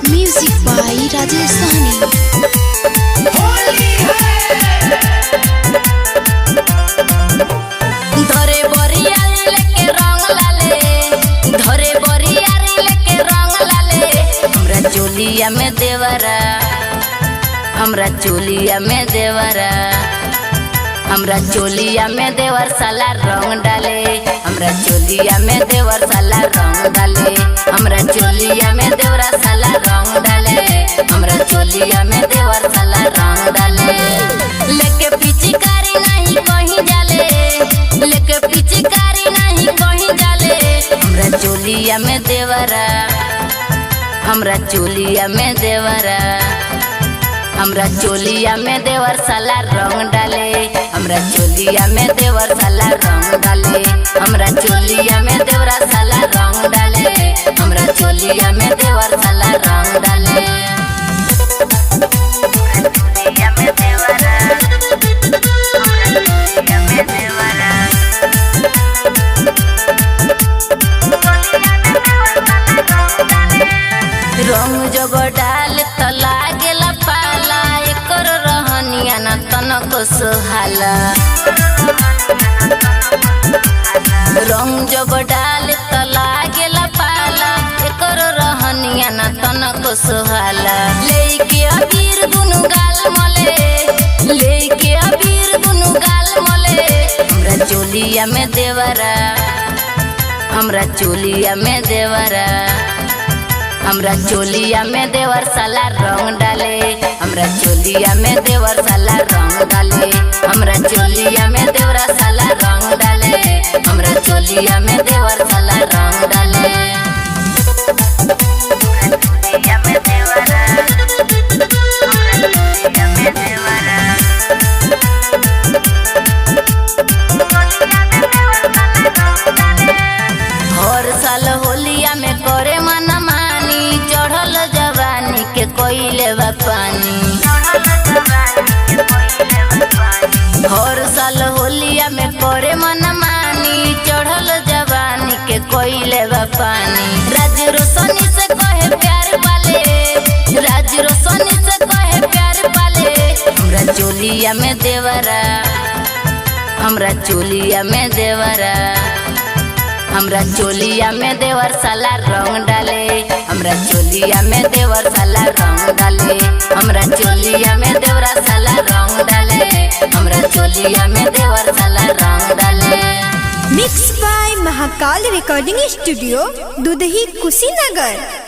Music बाई राजेश साहनी। धरे बरियारी लेके रंग लाले, धरे बरियारी लेके रंग लाले। हमरा चोलिया में देवरा, हमरा चोलिया में देवरा, हमरा चोलिया में देवर साला रंग डाले। हमरा चोलिया में देवर साला रंग डाले, हमरा चोलिया में देवरा साला रंग डाले, हमरा चोलिया में देवर साला रंग डाले। लेके पिचकारी नहीं कहीं जाले, लेके पिचकारी नहीं कहीं जाले। हमरा चोलिया में देवरा, हमरा चोलिया में देवरा, हमरा चोलिया में देवर साला रंग डाले। हमरा चोलिया में देवर साला रंग डाले, हमरा चोलिया में देवरा साला रंग डाले, हमरा चोलिया में देवर साला रंग डाले। चोलिया में देवरा, हमरा चोलिया में देवरा, रंग जब डाल त लागेला पाला। एकर रहनिया न तनको सुहाला, रंग जब डाल त लागेला पाला। एकर रहनिया न तनको सुहाला। लेके अबीर दुनु गाल मले, लेके अबीर दुनु गाल मले। हमरा चोलिया में देवरा, हमरा चोलिया में देवरा, हमरा चोलिया में देवर साला रंग डाले। हमरा चोलिया में देवर साला रंग डाले, हमरा चोलिया में देवरा साला रंग डाले, हमरा चोलिया में देवर साला रंग डाले। चोलिया में देवरा, हमरा चोलिया में देवरा, हर साल होलिया में करे मना मानी। चढ़ल जवानी के कोइले बा पानी, हर साल होलिया में करे मना मानी। चढ़ल जवानी के कोइले बा पानी। राज रोशनी से कहे प्यार पाले, राज रोशनी से कहे प्यार पाले। हमरा चोलिया में देवरा, हमरा चोलिया में देवरा, हमरा चोलिया में देवर साला रंग डाले। हमरा चोलिया में देवर साला रंग डाले, हमरा चोलिया में देवरा साला रंग डाले, हमरा चोलिया में देवर साला रंग डाले। Mix by Mahakal recording studio, Dudhahi, Kushinagar.